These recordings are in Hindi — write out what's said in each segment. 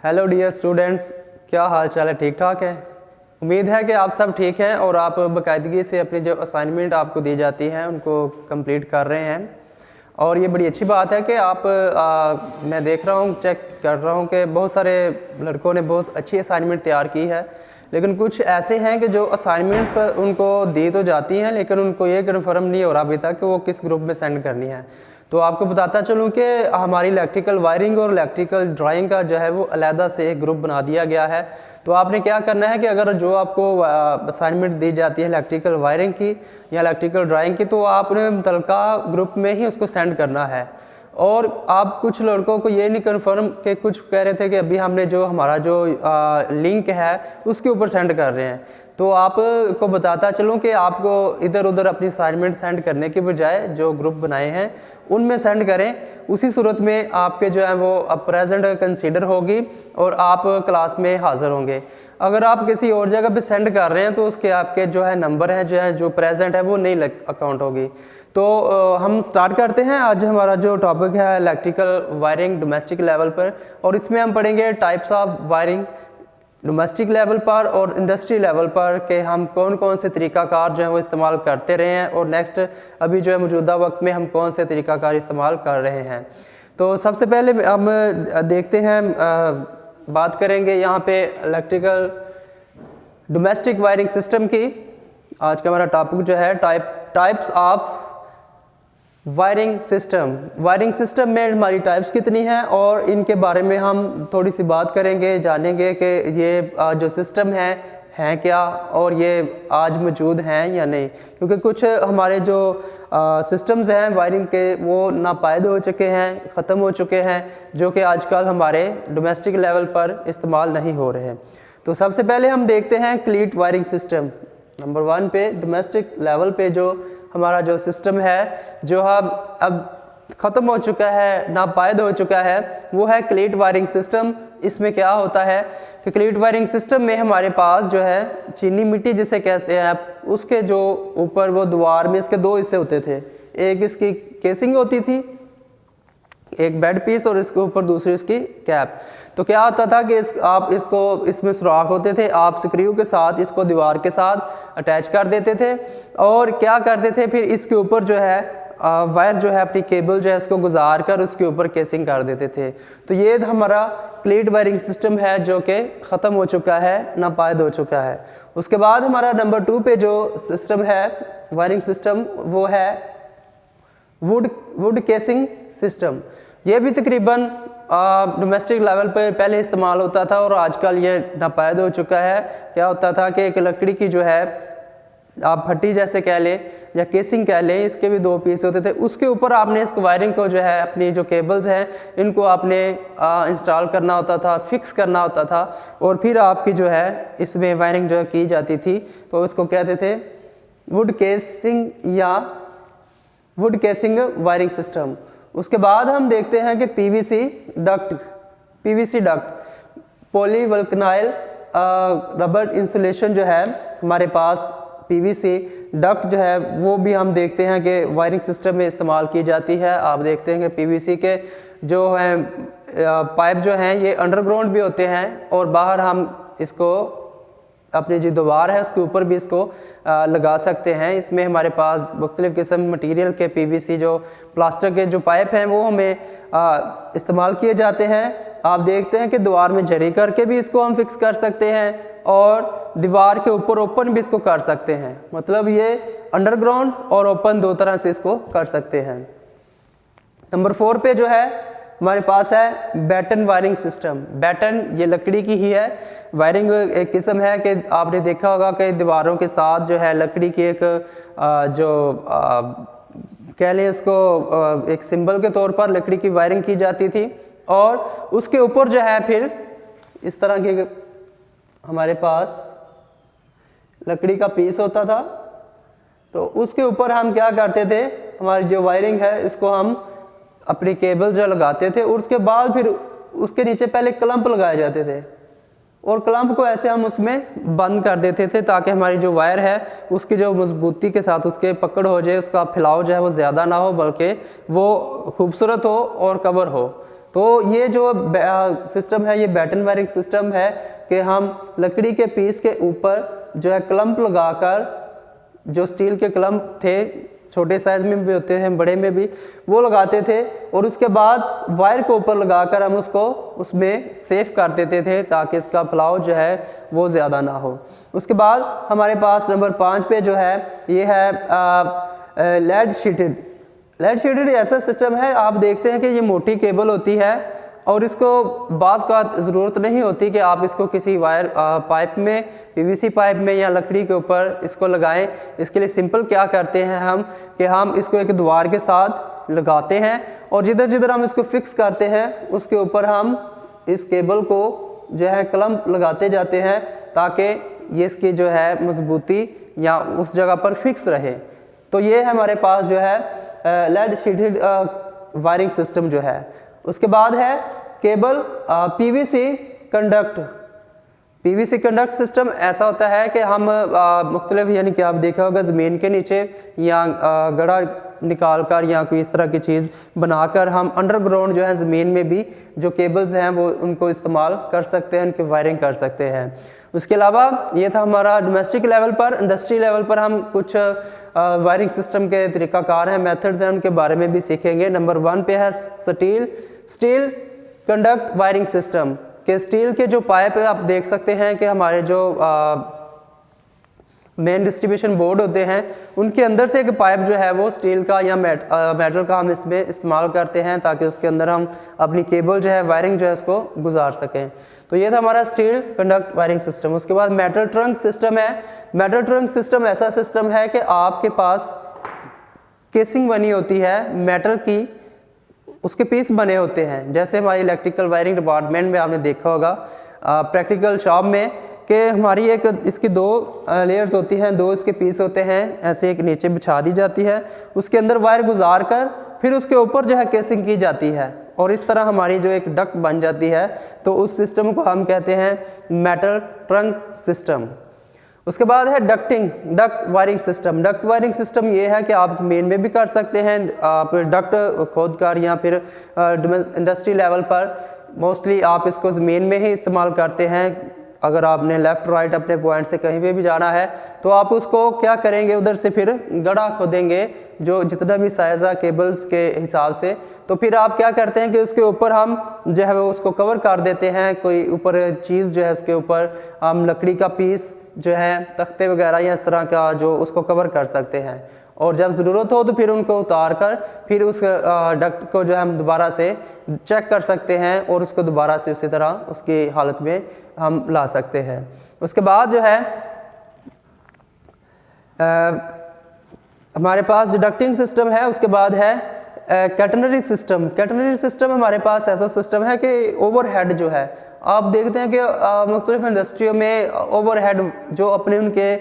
हेलो डियर स्टूडेंट्स, क्या हाल चाल है? ठीक ठाक है। उम्मीद है कि आप सब ठीक हैं और आप बाकायदगी से अपनी जो असाइनमेंट आपको दी जाती हैं उनको कंप्लीट कर रहे हैं। और ये बड़ी अच्छी बात है कि आप मैं देख रहा हूँ, चेक कर रहा हूँ कि बहुत सारे लड़कों ने बहुत अच्छी असाइनमेंट तैयार की है, लेकिन कुछ ऐसे हैं कि जो असाइनमेंट्स उनको दी तो जाती हैं लेकिन उनको ये कन्फर्म नहीं हो रहा अभी तक कि वो किस ग्रुप में सेंड करनी है। तो आपको बताता चलूँ कि हमारी इलेक्ट्रिकल वायरिंग और इलेक्ट्रिकल ड्राइंग का जो है वो अलहदा से एक ग्रुप बना दिया गया है। तो आपने क्या करना है कि अगर जो आपको असाइनमेंट दी जाती है इलेक्ट्रिकल वायरिंग की या इलेक्ट्रिकल ड्राइंग की, तो आपने मुतलका ग्रुप में ही उसको सेंड करना है। और आप कुछ लड़कों को ये नहीं कन्फर्म कि कुछ कह रहे थे कि अभी हमने जो हमारा जो लिंक है उसके ऊपर सेंड कर रहे हैं। तो आपको बताता चलूँ कि आपको इधर उधर अपनी असाइनमेंट सेंड करने के बजाय जो ग्रुप बनाए हैं उनमें सेंड करें। उसी सूरत में आपके जो है वो प्रेजेंट कंसीडर होगी और आप क्लास में हाज़िर होंगे। अगर आप किसी और जगह पे सेंड कर रहे हैं तो उसके आपके जो है नंबर है जो प्रेजेंट है वो नहीं अकाउंट होगी। तो हम स्टार्ट करते हैं। आज हमारा जो टॉपिक है इलेक्ट्रिकल वायरिंग डोमेस्टिक लेवल पर, और इसमें हम पढ़ेंगे types of wiring domestic level पर और इंडस्ट्री लेवल पर कि हम कौन कौन से तरीक़ाकार जो है वो इस्तेमाल करते रहे हैं और नेक्स्ट अभी जो है मौजूदा वक्त में हम कौन से तरीक़ाकार इस्तेमाल कर रहे हैं। तो सबसे पहले हम देखते हैं, बात करेंगे यहाँ पे इलेक्ट्रिकल डोमेस्टिक वायरिंग सिस्टम की। आज का हमारा टॉपिक जो है types of wiring system. Wiring system में हमारी टाइप्स कितनी हैं और इनके बारे में हम थोड़ी सी बात करेंगे, जानेंगे कि ये जो सिस्टम हैं क्या और ये आज मौजूद हैं या नहीं। क्योंकि कुछ हमारे जो सिस्टम्स हैं वायरिंग के वो नापायद हो चुके हैं, ख़त्म हो चुके हैं, जो कि आजकल हमारे डोमेस्टिक लेवल पर इस्तेमाल नहीं हो रहे हैं। तो सबसे पहले हम देखते हैं क्लीट वायरिंग सिस्टम। नंबर 1 पे डोमेस्टिक लेवल पे जो हमारा जो सिस्टम है जो अब ख़त्म हो चुका है, नापायद हो चुका है, वो है क्लीट वायरिंग सिस्टम। इसमें क्या होता है कि क्लीट वायरिंग सिस्टम में हमारे पास जो है चीनी मिट्टी जिसे कहते हैं, उसके जो ऊपर वो दीवार में इसके 2 हिस्से होते थे। एक इसकी केसिंग होती थी, एक बेड पीस, और इसके ऊपर दूसरी इसकी कैप। तो क्या होता था कि आप इसको इसमें सुराख होते थे, आप स्क्रू के साथ इसको दीवार के साथ अटैच कर देते थे और क्या करते थे फिर इसके ऊपर जो है वायर जो है अपनी केबल जो है इसको गुजार कर उसके ऊपर केसिंग कर देते थे। तो ये हमारा क्लीट वायरिंग सिस्टम है जो कि ख़त्म हो चुका है, नापायद हो चुका है। उसके बाद हमारा नंबर 2 पे जो सिस्टम है वायरिंग सिस्टम वो है वुड केसिंग सिस्टम। ये भी तकरीबन डोमेस्टिक लेवल पे पहले इस्तेमाल होता था और आजकल ये नापायद हो चुका है। क्या होता था कि एक लकड़ी की जो है आप फट्टी जैसे कह लें या केसिंग कह लें, इसके भी 2 पीस होते थे। उसके ऊपर आपने इस वायरिंग को जो है अपनी जो केबल्स हैं इनको आपने इंस्टॉल करना होता था, फिक्स करना होता था और फिर आपकी जो है इसमें वायरिंग जो है की जाती थी। तो इसको कहते थे वुड केसिंग या वुड केसिंग वायरिंग सिस्टम। उसके बाद हम देखते हैं कि पीवीसी डक्ट पॉलीवल्कनाइल रबर इंसुलेशन जो है हमारे पास पीवीसी डक्ट जो है वो भी हम देखते हैं कि वायरिंग सिस्टम में इस्तेमाल की जाती है। आप देखते हैं कि पीवीसी के जो हैं पाइप जो हैं ये अंडरग्राउंड भी होते हैं और बाहर हम इसको अपनी जो दीवार है उसके ऊपर भी इसको लगा सकते हैं। इसमें हमारे पास मुख्तलिफ़ किस्म मटीरियल के पीवीसी जो प्लास्टिक के जो पाइप हैं वो हमें इस्तेमाल किए जाते हैं। आप देखते हैं कि दीवार में जरी करके भी इसको हम फिक्स कर सकते हैं और दीवार के ऊपर ओपन भी इसको कर सकते हैं। मतलब ये अंडरग्राउंड और ओपन 2 तरह से इसको कर सकते हैं। नंबर 4 पे जो है हमारे पास है बैटन वायरिंग सिस्टम। बैटन ये लकड़ी की ही है, वायरिंग एक किस्म है कि आपने देखा होगा कि दीवारों के साथ जो है लकड़ी की एक कह लें इसको एक सिंबल के तौर पर लकड़ी की वायरिंग की जाती थी और उसके ऊपर जो है फिर इस तरह के हमारे पास लकड़ी का पीस होता था। तो उसके ऊपर हम क्या करते थे, हमारी जो वायरिंग है इसको हम अपनी केबल जो लगाते थे और उसके बाद फिर उसके नीचे पहले क्लम्प लगाए जाते थे और क्लम्प को ऐसे हम उसमें बंद कर देते थे ताकि हमारी जो वायर है उसकी जो मजबूती के साथ उसके पकड़ हो जाए, उसका फैलाव जो है वो ज़्यादा ना हो बल्कि वो खूबसूरत हो और कवर हो। तो ये जो सिस्टम है ये बैटन वायरिंग सिस्टम है कि हम लकड़ी के पीस के ऊपर जो है क्लम्प लगाकर, जो स्टील के क्लम्प थे, छोटे साइज में भी होते हैं बड़े में भी, वो लगाते थे और उसके बाद वायर को ऊपर लगाकर हम उसको उसमें सेफ कर देते थे ताकि इसका फैलाव जो है वो ज़्यादा ना हो। उसके बाद हमारे पास नंबर 5 पे जो है ये है लेड शीटेड। लेड शीटेड ऐसा सिस्टम है, आप देखते हैं कि ये मोटी केबल होती है और इसको बाज़ का ज़रूरत नहीं होती कि आप इसको किसी वायर पाइप में, पीवीसी पाइप में या लकड़ी के ऊपर इसको लगाएं। इसके लिए सिंपल क्या करते हैं हम कि हम इसको एक दीवार के साथ लगाते हैं और जिधर जिधर हम इसको फिक्स करते हैं उसके ऊपर हम इस केबल को जो है क्लम्प लगाते जाते हैं ताकि ये इसकी जो है मजबूती या उस जगह पर फिक्स रहे। तो ये हमारे पास जो है लेड शीटेड वायरिंग सिस्टम जो है। उसके बाद है cable PVC conduct. PVC conduct system ऐसा होता है कि हम मुख्तलिफ, यानी कि आप देखा होगा ज़मीन के नीचे या गड़ा निकाल कर या कोई इस तरह की चीज़ बनाकर हम अंडरग्राउंड जो है ज़मीन में भी जो केबल्स हैं वो उनको इस्तेमाल कर सकते हैं, उनकी वायरिंग कर सकते हैं। उसके अलावा ये था हमारा डोमेस्टिक लेवल पर। इंडस्ट्री लेवल पर हम कुछ वायरिंग सिस्टम के तरीक़ाकार हैं, मेथड्स हैं, उनके बारे में भी सीखेंगे। नंबर 1 पे है स्टील कंडक्ट वायरिंग सिस्टम के स्टील के जो पाइप आप देख सकते हैं कि हमारे जो मेन डिस्ट्रीब्यूशन बोर्ड होते हैं उनके अंदर से एक पाइप जो है वो स्टील का या मेटल का हम इसमें इस्तेमाल करते हैं ताकि उसके अंदर हम अपनी केबल जो है वायरिंग जो है उसको गुजार सकें। तो ये था हमारा स्टील कंडक्ट वायरिंग सिस्टम। उसके बाद मेटल ट्रंक सिस्टम है। मेटल ट्रंक सिस्टम ऐसा सिस्टम है कि आपके पास केसिंग बनी होती है मेटल की, उसके पीस बने होते हैं। जैसे हमारी इलेक्ट्रिकल वायरिंग डिपार्टमेंट में आपने देखा होगा प्रैक्टिकल शॉप में कि हमारी एक इसकी 2 लेयर्स होती हैं, 2 इसके पीस होते हैं, ऐसे एक नीचे बिछा दी जाती है, उसके अंदर वायर गुजार कर फिर उसके ऊपर जो है केसिंग की जाती है और इस तरह हमारी जो एक डक्ट बन जाती है। तो उस सिस्टम को हम कहते हैं मेटल ट्रंक सिस्टम। उसके बाद है duct wiring system. Duct wiring system ये है कि आप ज़मीन में भी कर सकते हैं, आप डक्ट खोद कर या फिर इंडस्ट्री लेवल पर मोस्टली आप इसको ज़मीन में ही इस्तेमाल करते हैं। अगर आपने लेफ़्ट राइट अपने पॉइंट से कहीं पे भी जाना है तो आप उसको क्या करेंगे, उधर से फिर गड़ा खोदेंगे जो जितना भी साइज़ा केबल्स के हिसाब से। तो फिर आप क्या करते हैं कि उसके ऊपर हम जो है वो उसको कवर कर देते हैं, कोई ऊपर चीज़ जो है उसके ऊपर हम लकड़ी का पीस जो है, तख्ते वगैरह या इस तरह का जो उसको कवर कर सकते हैं और जब ज़रूरत हो तो फिर उनको उतार कर फिर उस डक्ट को जो है हम दोबारा से चेक कर सकते हैं और उसको दोबारा से उसी तरह उसकी हालत में हम ला सकते हैं। उसके बाद जो है हमारे पास डक्टिंग सिस्टम है। उसके बाद है कैटनरी सिस्टम। कैटनरी सिस्टम हमारे पास ऐसा सिस्टम है कि ओवरहेड जो है, आप देखते हैं कि मुख्तलिफ इंडस्ट्रियों में ओवरहेड जो अपने उनके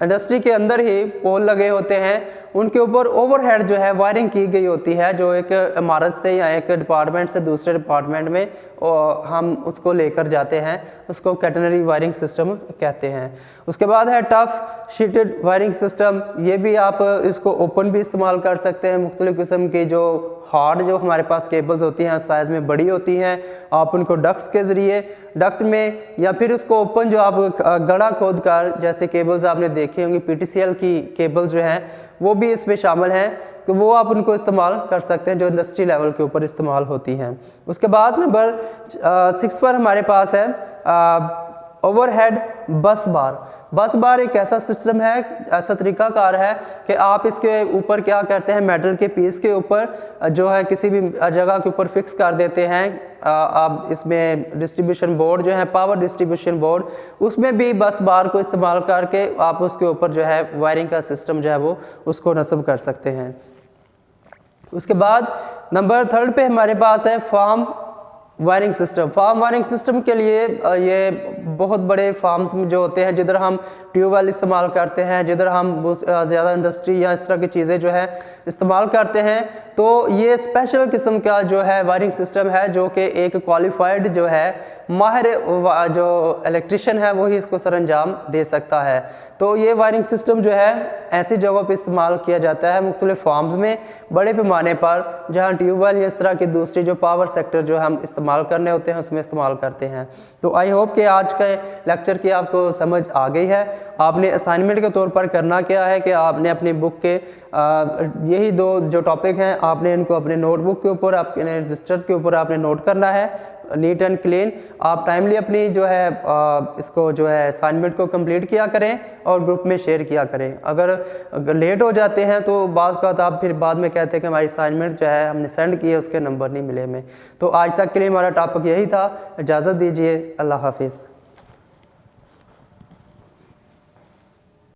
इंडस्ट्री के अंदर ही पोल लगे होते हैं, उनके ऊपर ओवरहेड जो है वायरिंग की गई होती है, जो एक इमारत से या एक डिपार्टमेंट से दूसरे डिपार्टमेंट में हम उसको लेकर जाते हैं, उसको कैटनरी वायरिंग सिस्टम कहते हैं। उसके बाद है टफ शीटेड वायरिंग सिस्टम। ये भी आप इसको ओपन भी इस्तेमाल कर सकते हैं। मुख्तलिफ किस्म की जो हार्ड जो हमारे पास केबल्स होती हैं साइज़ में बड़ी होती हैं, आप उनको डक्ट्स के ज़रिए डक्ट में या फिर उसको ओपन जो आप गड़ा खोद कर, जैसे केबल्स आपने देखी होंगी PTCL की केबल जो हैं वो भी इसमें शामिल हैं, तो वो आप उनको इस्तेमाल कर सकते हैं जो इंडस्ट्री लेवल के ऊपर इस्तेमाल होती हैं। उसके बाद नंबर 6 पर हमारे पास है ओवरहेड बस बार। बस बार एक ऐसा सिस्टम है, ऐसा तरीकाकार है कि आप इसके ऊपर क्या करते हैं, मेटल के पीस के ऊपर जो है किसी भी जगह के ऊपर फिक्स कर देते हैं। आप इसमें डिस्ट्रीब्यूशन बोर्ड जो है, पावर डिस्ट्रीब्यूशन बोर्ड, उसमें भी बस बार को इस्तेमाल करके आप उसके ऊपर जो है वायरिंग का सिस्टम जो है वो उसको नस्ब कर सकते हैं। उसके बाद नंबर 3 पे हमारे पास है wiring system, farm wiring system के लिए ये बहुत बड़े फार्म्स में जो होते हैं, जिधर हम ट्यूबवेल इस्तेमाल करते हैं, जिधर हम ज़्यादा इंडस्ट्री या इस तरह की चीज़ें जो है इस्तेमाल करते हैं, तो ये स्पेशल किस्म का जो है वायरिंग सिस्टम है, जो कि एक क्वालिफाइड जो है माहिर जो इलेक्ट्रिशियन है वही इसको सरंजाम दे सकता है। तो ये वायरिंग सिस्टम जो है ऐसी जगहों पे इस्तेमाल किया जाता है मुख्तलिफ फार्म्स में, बड़े पैमाने पर, जहाँ ट्यूबवेल या इस तरह की दूसरी जो पावर सेक्टर जो हम इस्तेमाल करने होते हैं उसमें इस्तेमाल करते हैं। तो आई होप कि आज के लेक्चर की आपको समझ आ गई है। आपने असाइनमेंट के तौर पर करना क्या है कि आपने अपनी बुक के यही दो जो टॉपिक हैं आपने इनको अपने नोटबुक के ऊपर, अपने रजिस्टर्स के ऊपर आपने नोट करना है, नीट एंड क्लीन। आप टाइमली अपनी जो है इसको जो है असाइनमेंट को कंप्लीट किया करें और ग्रुप में शेयर किया करें। अगर लेट हो जाते हैं तो बाज़ का आप फिर बाद में कहते हैं कि हमारी असाइनमेंट जो है हमने सेंड की है उसके नंबर नहीं मिले हमें। तो आज तक के लिए हमारा टॉपिक यही था। इजाज़त दीजिए, अल्लाह हाफिज़।